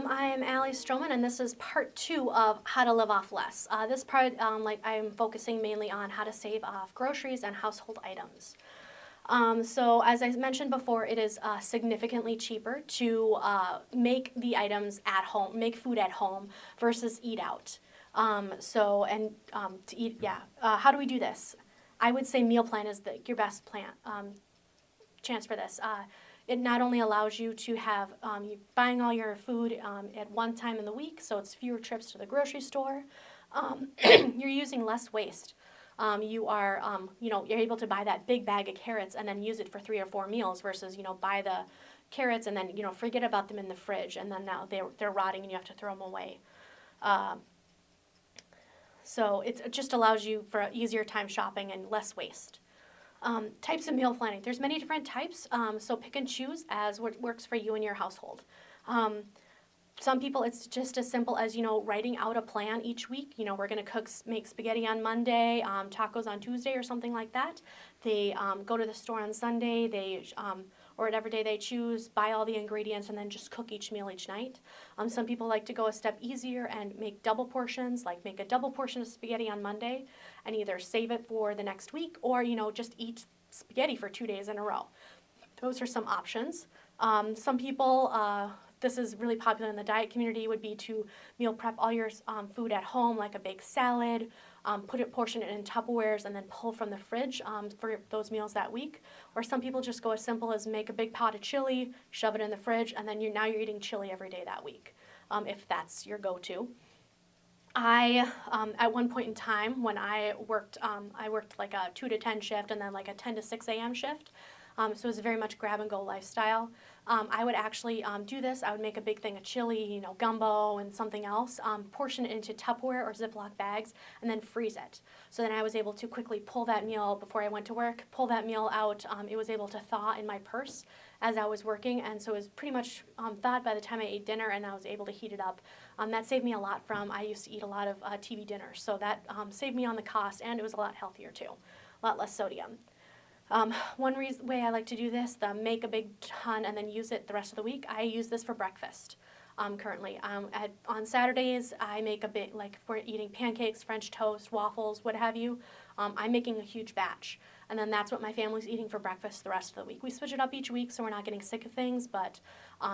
I am Allie Stroman, and this is part 2 of How to Live Off Less. This part, I'm focusing mainly on how to save off groceries and household items. So as I mentioned before, it is significantly cheaper to make the items at home, make food at home versus eat out. To eat, yeah. How do we do this? I would say meal plan is your best plan. Chance for this. It not only allows you to have you buying all your food at one time in the week, so it's fewer trips to the grocery store. You're using less waste. You're able to buy that big bag of carrots and then use it for 3 or 4 meals versus buy the carrots and then forget about them in the fridge and then now they're rotting and you have to throw them away. So it just allows you for easier time shopping and less waste. Types of meal planning. There's many different types, so pick and choose as what works for you and your household. Some people, it's just as simple as, writing out a plan each week. We're going to make spaghetti on Monday, tacos on Tuesday or something like that. They go to the store on Sunday, or whatever day they choose, buy all the ingredients, and then just cook each meal each night. Some people like to go a step easier and make double portions, like make a double portion of spaghetti on Monday and either save it for the next week or, just eat spaghetti for 2 days in a row. Those are some options. Some people, this is really popular in the diet community, would be to meal prep all your food at home, like a baked salad, portion it in Tupperwares, and then pull from the fridge for those meals that week. Or some people just go as simple as make a big pot of chili, shove it in the fridge, and then you're eating chili every day that week, if that's your go-to. At one point in time when I worked like a 2 to 10 shift and then like a 10 to 6 a.m. shift. So it was a very much grab-and-go lifestyle. I would actually do this. I would make a big thing of chili, gumbo and something else, portion it into Tupperware or Ziploc bags, and then freeze it. So then I was able to quickly pull that meal before I went to work, pull that meal out. It was able to thaw in my purse as I was working, and so it was pretty much thawed by the time I ate dinner, and I was able to heat it up. That saved me a lot I used to eat a lot of TV dinners, so that saved me on the cost, and it was a lot healthier too, a lot less sodium. One way I like to do this, make a big ton and then use it the rest of the week, I use this for breakfast currently. On Saturdays, I make a bit, like if we're eating pancakes, French toast, waffles, what have you, I'm making a huge batch. And then that's what my family's eating for breakfast the rest of the week. We switch it up each week so we're not getting sick of things, but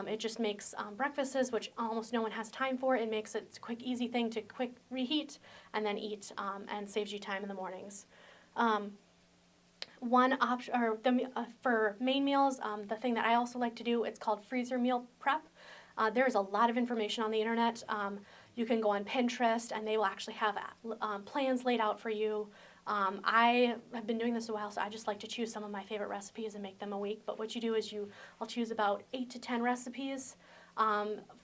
it just makes breakfasts, which almost no one has time for. It makes it a quick, easy thing to quick reheat and then eat and saves you time in the mornings. One option, or for main meals, the thing that I also like to do, it's called freezer meal prep. There's a lot of information on the internet. You can go on Pinterest, and they will actually have plans laid out for you. I have been doing this a while, so I just like to choose some of my favorite recipes and make them a week. But what you do is I'll choose about 8 to 10 recipes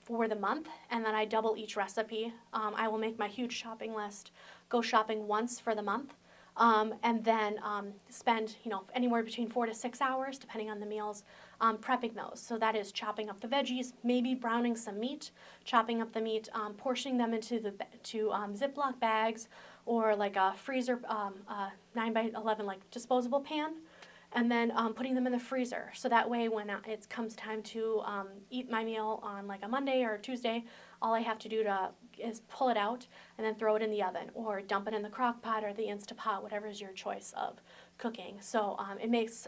for the month, and then I double each recipe. I will make my huge shopping list, go shopping once for the month. And then spend anywhere between 4 to 6 hours, depending on the meals, prepping those. So that is chopping up the veggies, maybe browning some meat, chopping up the meat, portioning them into Ziploc bags or like a freezer 9x11 like disposable pan, and then putting them in the freezer. So that way when it comes time to eat my meal on like a Monday or a Tuesday, all I have to do is pull it out and then throw it in the oven or dump it in the crock pot or the Instapot, whatever is your choice of cooking. So it makes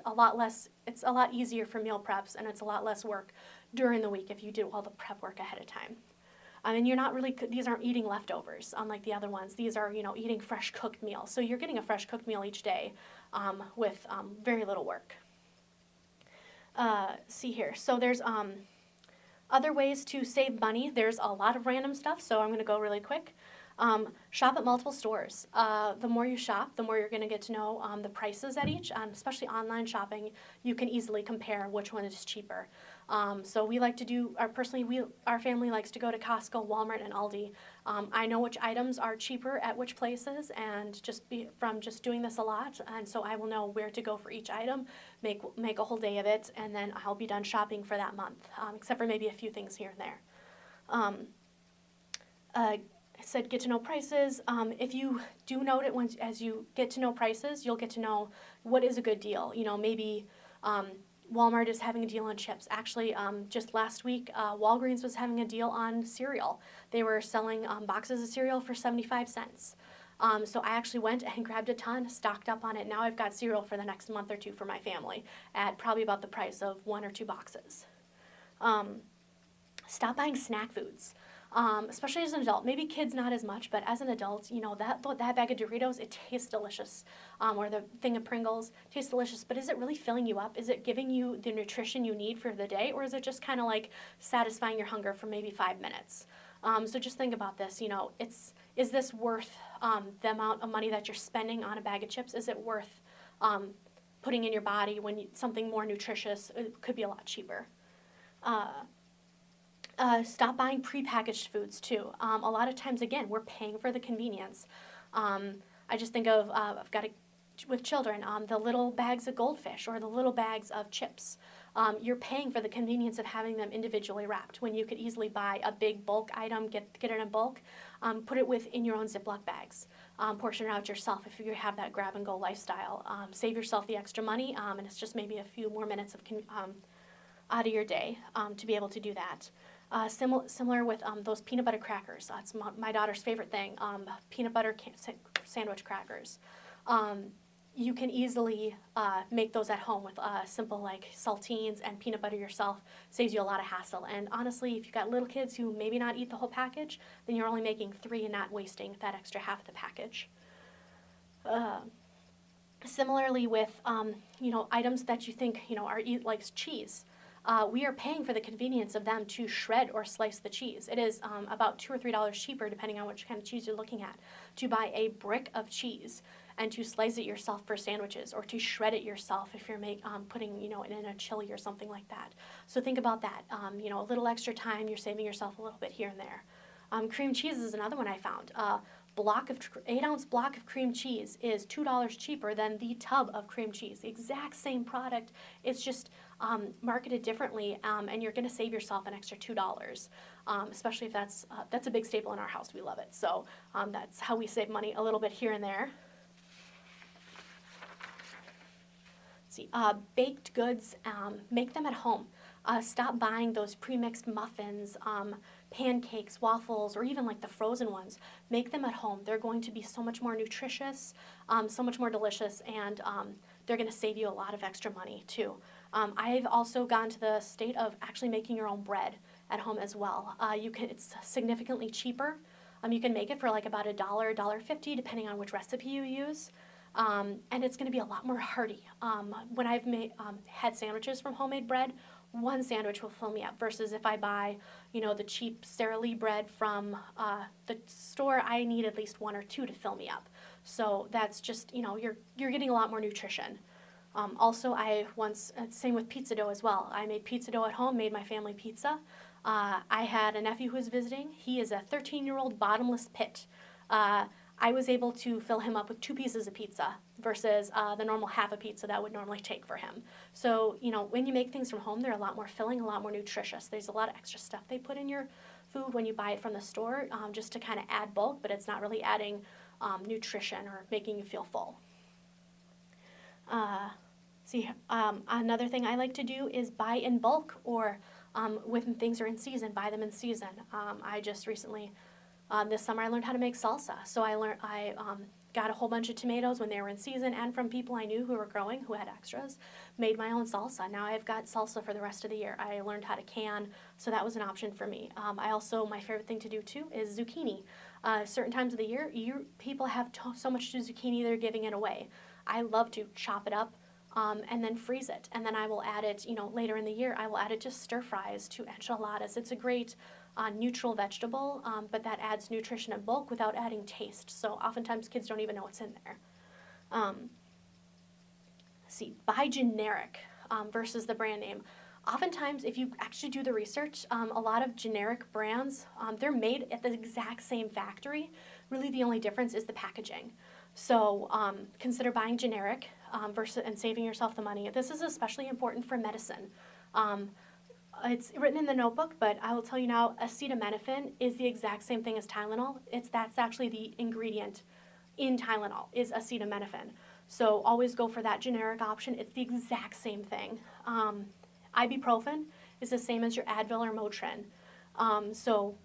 it's a lot easier for meal preps, and it's a lot less work during the week if you do all the prep work ahead of time. And these aren't eating leftovers unlike the other ones. These are, eating fresh cooked meals. So you're getting a fresh cooked meal each day with very little work. See here. So there's other ways to save money. There's a lot of random stuff, so I'm going to go really quick. Shop at multiple stores. The more you shop, the more you're going to get to know the prices at each, especially online shopping. You can easily compare which one is cheaper. So we like to do, our family likes to go to Costco, Walmart, and Aldi. I know which items are cheaper at which places, and from doing this a lot, and so I will know where to go for each item, make a whole day of it, and then I'll be done shopping for that month, except for maybe a few things here and there. I said get to know prices. If you do note it as you get to know prices, you'll get to know what is a good deal. Maybe Walmart is having a deal on chips. Actually, just last week, Walgreens was having a deal on cereal. They were selling boxes of cereal for 75 cents. So I actually went and grabbed a ton, stocked up on it. Now I've got cereal for the next month or two for my family at probably about the price of 1 or 2 boxes. Stop buying snack foods. Especially as an adult, maybe kids not as much, but as an adult, that bag of Doritos, it tastes delicious, or the thing of Pringles tastes delicious, but is it really filling you up? Is it giving you the nutrition you need for the day, or is it just kind of like satisfying your hunger for maybe 5 minutes? So just think about this, is this worth the amount of money that you're spending on a bag of chips? Is it worth putting in your body when something more nutritious could be a lot cheaper? Stop buying prepackaged foods too. A lot of times, again, we're paying for the convenience. I just think of, with children, the little bags of Goldfish or the little bags of chips. You're paying for the convenience of having them individually wrapped when you could easily buy a big bulk item, get it in bulk, put it in your own Ziploc bags, portion it out yourself if you have that grab and go lifestyle. Save yourself the extra money, and it's just maybe a few more minutes of out of your day to be able to do that. Similar with those peanut butter crackers. That's my daughter's favorite thing, peanut butter sandwich crackers. You can easily make those at home with simple like saltines and peanut butter yourself. Saves you a lot of hassle. And honestly, if you've got little kids who maybe not eat the whole package, then you're only making 3 and not wasting that extra half of the package. Similarly with, items that you think, are like cheese. We are paying for the convenience of them to shred or slice the cheese. It is about $2 or $3 cheaper, depending on which kind of cheese you're looking at, to buy a brick of cheese and to slice it yourself for sandwiches, or to shred it yourself if you're putting it in a chili or something like that. So think about that. A little extra time, you're saving yourself a little bit here and there. Cream cheese is another one I found. 8-ounce block of cream cheese is $2 cheaper than the tub of cream cheese. The exact same product, it's just marketed differently, and you're going to save yourself an extra $2, especially if that's a big staple in our house. We love it. So that's how we save money a little bit here and there. Let's see, baked goods, make them at home. Stop buying those pre-mixed muffins, pancakes, waffles, or even like the frozen ones. Make them at home. They're going to be so much more nutritious, so much more delicious, and they're going to save you a lot of extra money too. I've also gone to the state of actually making your own bread at home as well. It's significantly cheaper. You can make it for like about $1, $1.50, depending on which recipe you use. And it's going to be a lot more hearty. When I've had sandwiches from homemade bread, one sandwich will fill me up, versus if I buy, the cheap Sara Lee bread from the store, I need at least 1 or 2 to fill me up. So that's just, you're getting a lot more nutrition. Also, same with pizza dough as well. I made pizza dough at home, made my family pizza. I had a nephew who was visiting. He is a 13-year-old bottomless pit. I was able to fill him up with 2 pieces of pizza versus the normal half a pizza that would normally take for him. So, when you make things from home, they're a lot more filling, a lot more nutritious. There's a lot of extra stuff they put in your food when you buy it from the store, just to kind of add bulk, but it's not really adding nutrition or making you feel full. Another thing I like to do is buy in bulk, or when things are in season, buy them in season. I just recently, this summer, I learned how to make salsa. So I got a whole bunch of tomatoes when they were in season, and from people I knew who were growing, who had extras, made my own salsa. Now I've got salsa for the rest of the year. I learned how to can, so that was an option for me. My favorite thing to do too is zucchini. Certain times of the year, people have so much zucchini they're giving it away. I love to chop it up and then freeze it, and then I will add it, later in the year, I will add it to stir fries, to enchiladas. It's a great neutral vegetable, but that adds nutrition and bulk without adding taste. So oftentimes kids don't even know what's in there. Buy generic versus the brand name. Oftentimes, if you actually do the research, a lot of generic brands, they're made at the exact same factory. Really, the only difference is the packaging. So consider buying generic and saving yourself the money. This is especially important for medicine. It's written in the notebook, but I will tell you now, acetaminophen is the exact same thing as Tylenol. That's actually the ingredient in Tylenol, is acetaminophen. So always go for that generic option. It's the exact same thing. Ibuprofen is the same as your Advil or Motrin. So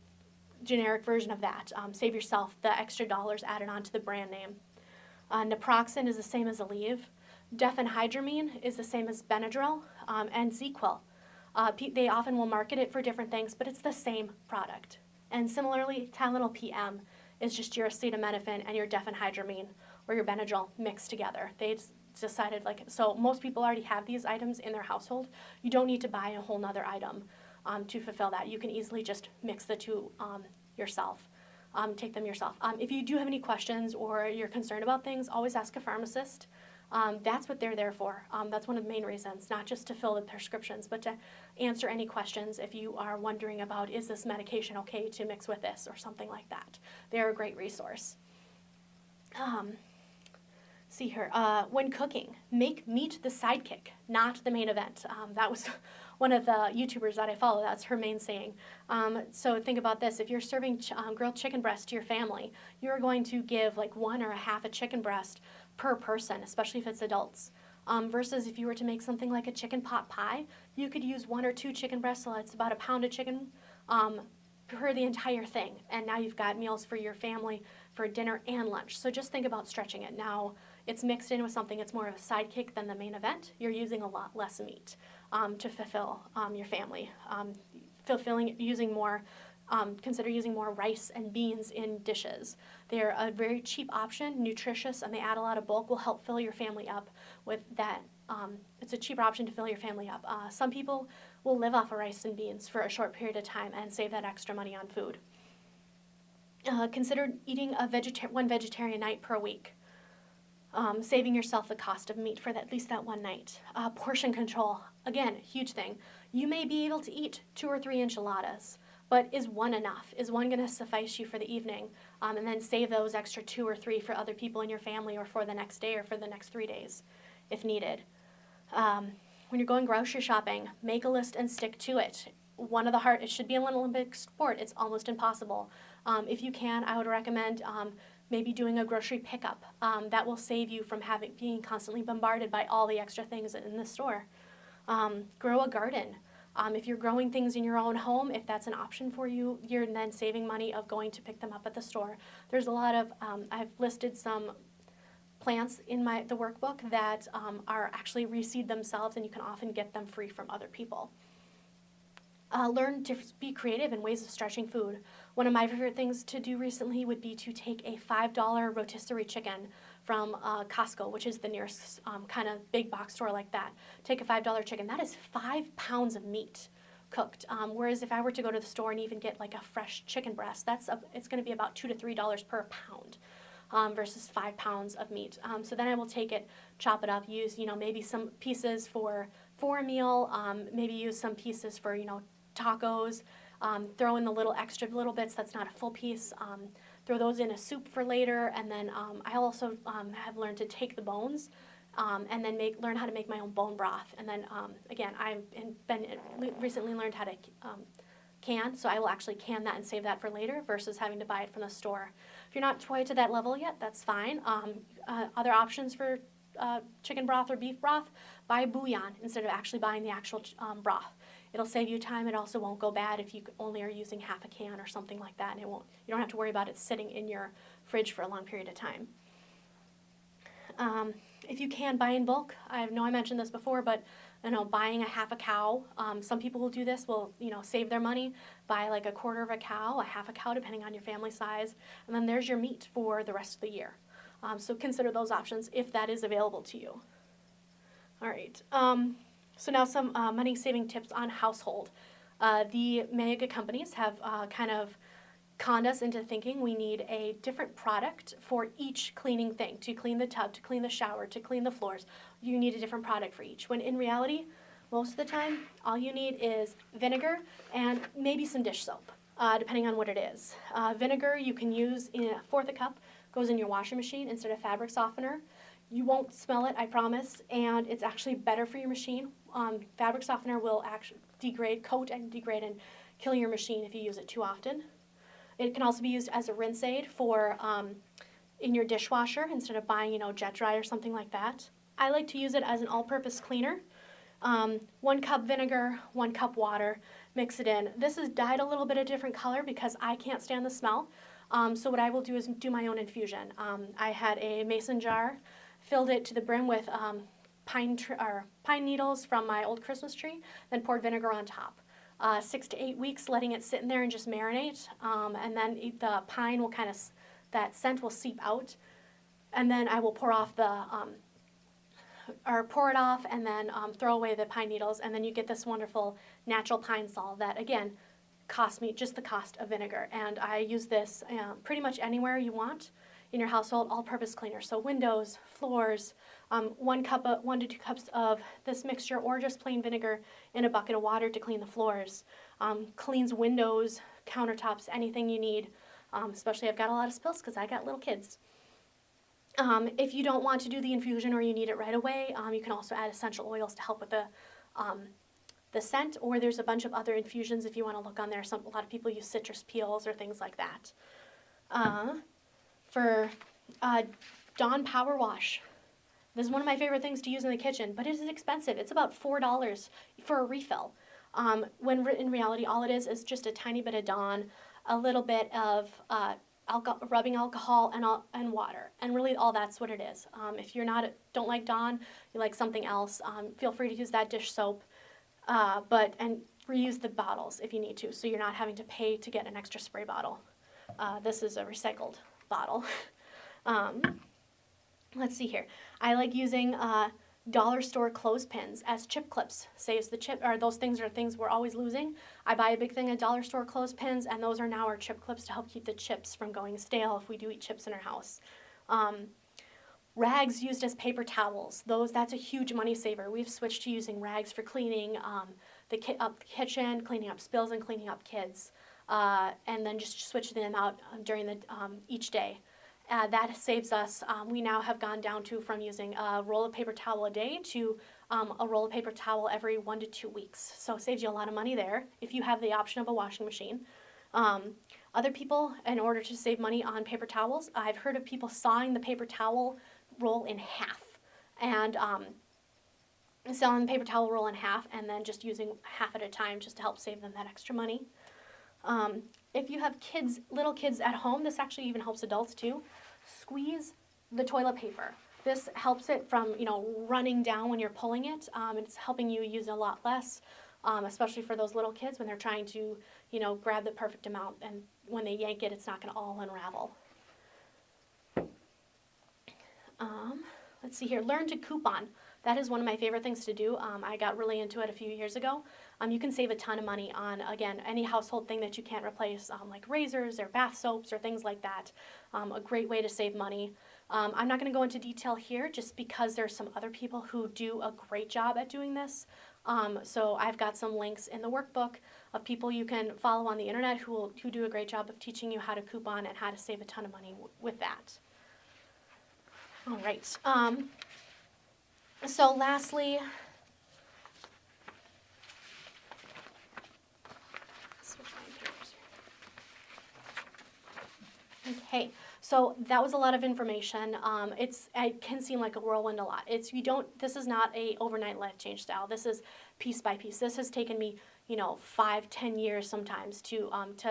generic version of that. Save yourself the extra dollars added on to the brand name. Naproxen is the same as Aleve. Diphenhydramine is the same as Benadryl, and ZzzQuil. They often will market it for different things, but it's the same product. And similarly, Tylenol PM is just your acetaminophen and your diphenhydramine or your Benadryl mixed together. They decided, so most people already have these items in their household. You don't need to buy a whole nother item to fulfill that. You can easily just mix the two yourself. Take them yourself. If you do have any questions or you're concerned about things, always ask a pharmacist. That's what they're there for. That's one of the main reasons, not just to fill the prescriptions, but to answer any questions if you are wondering about, is this medication okay to mix with this or something like that. They're a great resource. See here, when cooking, make meat the sidekick, not the main event. That was one of the YouTubers that I follow. That's her main saying. So think about this. If you're serving grilled chicken breast to your family, you're going to give like one or a half a chicken breast per person, especially if it's adults. Versus if you were to make something like a chicken pot pie, you could use 1 or 2 chicken breasts, so it's about a pound of chicken per the entire thing. And now you've got meals for your family for dinner and lunch. So just think about stretching it. Now it's mixed in with something that's more of a sidekick than the main event. You're using a lot less meat to fulfill your family. Using more, consider using more rice and beans in dishes. They're a very cheap option, nutritious, and they add a lot of bulk, will help fill your family up with that. It's a cheaper option to fill your family up. Some people will live off of rice and beans for a short period of time and save that extra money on food. Consider eating one vegetarian night per week. Saving yourself the cost of meat for at least that one night. Portion control, again, huge thing. You may be able to eat 2 or 3 enchiladas, but is one enough? Is one going to suffice you for the evening? And then save those extra 2 or 3 for other people in your family or for the next day or for the next 3 days, if needed. When you're going grocery shopping, make a list and stick to it. It should be an Olympic sport. It's almost impossible. If you can, I would recommend maybe doing a grocery pickup. That will save you from being constantly bombarded by all the extra things in the store. Grow a garden. If you're growing things in your own home, if that's an option for you, you're then saving money of going to pick them up at the store. There's a lot of, I've listed some plants in the workbook that are actually reseed themselves, and you can often get them free from other people. Learn to be creative in ways of stretching food. One of my favorite things to do recently would be to take a $5 rotisserie chicken from Costco, which is the nearest kind of big box store like that. Take a $5 chicken. That is 5 pounds of meat cooked. Whereas if I were to go to the store and even get like a fresh chicken breast, it's going to be about $2 to $3 per pound. Versus 5 pounds of meat. So then I will take it, chop it up, use maybe some pieces for a meal, maybe use some pieces for tacos, throw in the extra little bits that's not a full piece, throw those in a soup for later, and then I also have learned to take the bones and then learn how to make my own bone broth. And then again, I've recently learned how to can, so I will actually can that and save that for later versus having to buy it from the store. If you're not quite to that level yet, that's fine. Other options for chicken broth or beef broth, buy bouillon instead of actually buying the actual broth. It'll save you time. It also won't go bad if you only are using half a can or something like that, and you don't have to worry about it sitting in your fridge for a long period of time. If you can buy in bulk, I know I mentioned this before, but buying a half a cow, some people will do this, will save their money, buy like a quarter of a cow, a half a cow, depending on your family size, and then there's your meat for the rest of the year. So consider those options if that is available to you. All right, so now some money-saving tips on household. The mega companies have kind of conned us into thinking we need a different product for each cleaning thing. To clean the tub, to clean the shower, to clean the floors, you need a different product for each. When in reality, most of the time, all you need is vinegar and maybe some dish soap, depending on what it is. Vinegar you can use in 1/4 cup, goes in your washing machine instead of fabric softener. You won't smell it, I promise, and it's actually better for your machine. Fabric softener will actually coat and degrade and kill your machine if you use it too often. It can also be used as a rinse aid for in your dishwasher instead of buying, Jet Dry or something like that. I like to use it as an all-purpose cleaner. 1 cup vinegar, 1 cup water, mix it in. This is dyed a little bit a different color because I can't stand the smell. So what I will do is do my own infusion. I had a mason jar, filled it to the brim with pine needles from my old Christmas tree, then poured vinegar on top. 6 to 8 weeks, letting it sit in there and just marinate, and then the pine will that scent will seep out, and then I will pour it off and then throw away the pine needles, and then you get this wonderful natural pine sol that, again, cost me just the cost of vinegar. And I use this pretty much anywhere you want in your household, all-purpose cleaner. So windows, floors, 1 to 2 cups of this mixture, or just plain vinegar in a bucket of water to clean the floors. Cleans windows, countertops, anything you need. Especially I've got a lot of spills because I got little kids. If you don't want to do the infusion or you need it right away, you can also add essential oils to help with the scent, or there's a bunch of other infusions if you want to look on there. A lot of people use citrus peels or things like that. For Dawn Power Wash, this is one of my favorite things to use in the kitchen, but it is expensive. It's about $4 for a refill. When in reality, all it is just a tiny bit of Dawn, a little bit of rubbing alcohol and water, and really all that's what it is. If don't like Dawn, you like something else, feel free to use that dish soap, and reuse the bottles if you need to, so you're not having to pay to get an extra spray bottle. This is a recycled bottle. Let's see here. I like using dollar store clothespins as chip clips. Saves the chip, or those things are things we're always losing. I buy a big thing of dollar store clothespins, and those are now our chip clips to help keep the chips from going stale if we do eat chips in our house. Rags used as paper towels. That's a huge money saver. We've switched to using rags for cleaning the kitchen, cleaning up spills, and cleaning up kids. And then just switching them out during each day. That saves us. We now have gone down from using a roll of paper towel a day to a roll of paper towel every 1 to 2 weeks. So it saves you a lot of money there if you have the option of a washing machine. Other people, in order to save money on paper towels, I've heard of people sawing the paper towel roll in half and selling the paper towel roll in half and then just using half at a time just to help save them that extra money. If you have little kids at home, this actually even helps adults too. Squeeze the toilet paper. This helps it from, running down when you're pulling it. It's helping you use a lot less, especially for those little kids when they're trying to, grab the perfect amount. And when they yank it, it's not going to all unravel. Let's see here. Learn to coupon. That is one of my favorite things to do. I got really into it a few years ago. You can save a ton of money on, again, any household thing that you can't replace, like razors or bath soaps or things like that. A great way to save money. I'm not going to go into detail here just because there's some other people who do a great job at doing this. So I've got some links in the workbook of people you can follow on the internet who do a great job of teaching you how to coupon and how to save a ton of money with that. All right. So lastly, switch my papers here. Okay, so that was a lot of information. It can seem like a whirlwind a lot. This is not a overnight life change style. This is piece by piece. This has taken me, 5-10 years sometimes to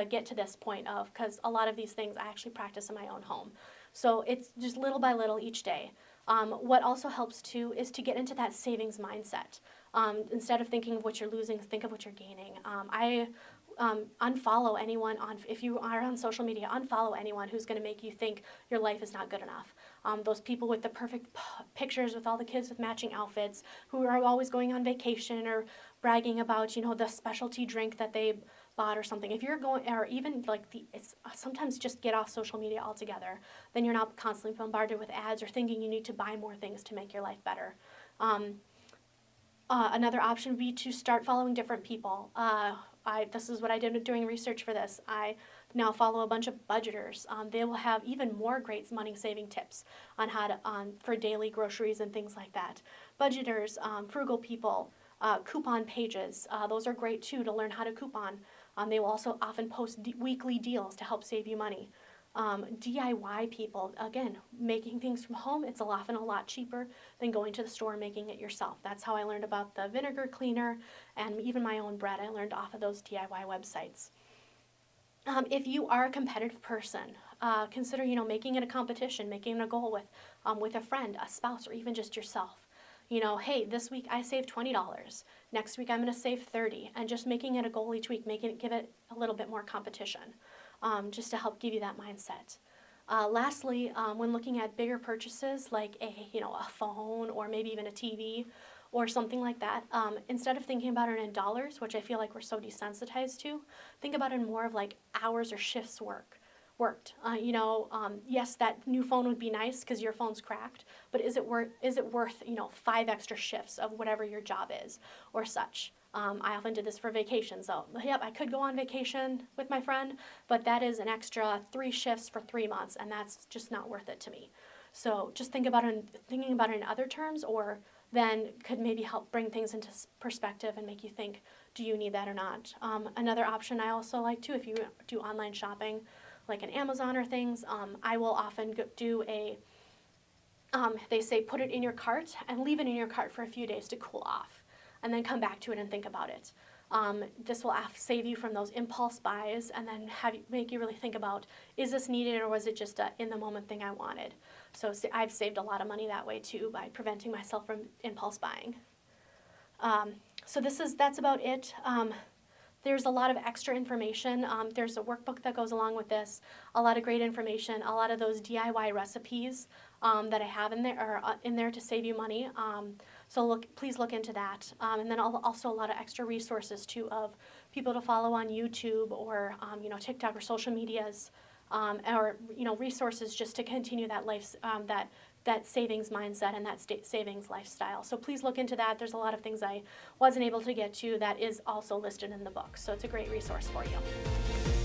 get to this point because a lot of these things I actually practice in my own home. So it's just little by little each day. What also helps too is to get into that savings mindset. Instead of thinking of what you're losing, think of what you're gaining. I unfollow anyone if you are on social media, unfollow anyone who's going to make you think your life is not good enough. Those people with the perfect pictures with all the kids with matching outfits who are always going on vacation or bragging about, the specialty drink that they bought or something. If you're going, or even sometimes just get off social media altogether. Then you're not constantly bombarded with ads or thinking you need to buy more things to make your life better. Another option would be to start following different people. This is what I did doing research for this. I now follow a bunch of budgeters. They will have even more great money-saving tips on for daily groceries and things like that. Budgeters, frugal people, coupon pages. Those are great too to learn how to coupon. They will also often post weekly deals to help save you money. DIY people, again, making things from home, it's often a lot cheaper than going to the store and making it yourself. That's how I learned about the vinegar cleaner and even my own bread I learned off of those DIY websites. If you are a competitive person, consider making it a competition, making it a goal with a friend, a spouse, or even just yourself. Hey, this week I saved $20. Next week I'm going to save $30, and just making it a goal each week, give it a little bit more competition, just to help give you that mindset. Lastly, when looking at bigger purchases like a phone or maybe even a TV or something like that, instead of thinking about it in dollars, which I feel like we're so desensitized to, think about it in more of like hours or shifts worked. Yes, that new phone would be nice because your phone's cracked, but is it worth 5 extra shifts of whatever your job is or such? I often did this for vacations. So, yep, I could go on vacation with my friend, but that is an extra 3 shifts for 3 months, and that's just not worth it to me. So just thinking about it in other terms, or then could maybe help bring things into perspective and make you think, do you need that or not? Another option I also like too, if you do online shopping, like an Amazon or things, I will often do they say put it in your cart and leave it in your cart for a few days to cool off, and then come back to it and think about it. This will save you from those impulse buys, and then make you really think about, is this needed or was it just a in-the-moment thing I wanted? So I've saved a lot of money that way too by preventing myself from impulse buying. So that's about it. There's a lot of extra information. There's a workbook that goes along with this, a lot of great information, a lot of those DIY recipes that I have in there are in there to save you money. So please look into that. And then also a lot of extra resources too of people to follow on YouTube or TikTok or social medias, or resources just to continue that that savings mindset and that savings lifestyle. So please look into that. There's a lot of things I wasn't able to get to that is also listed in the book. So it's a great resource for you.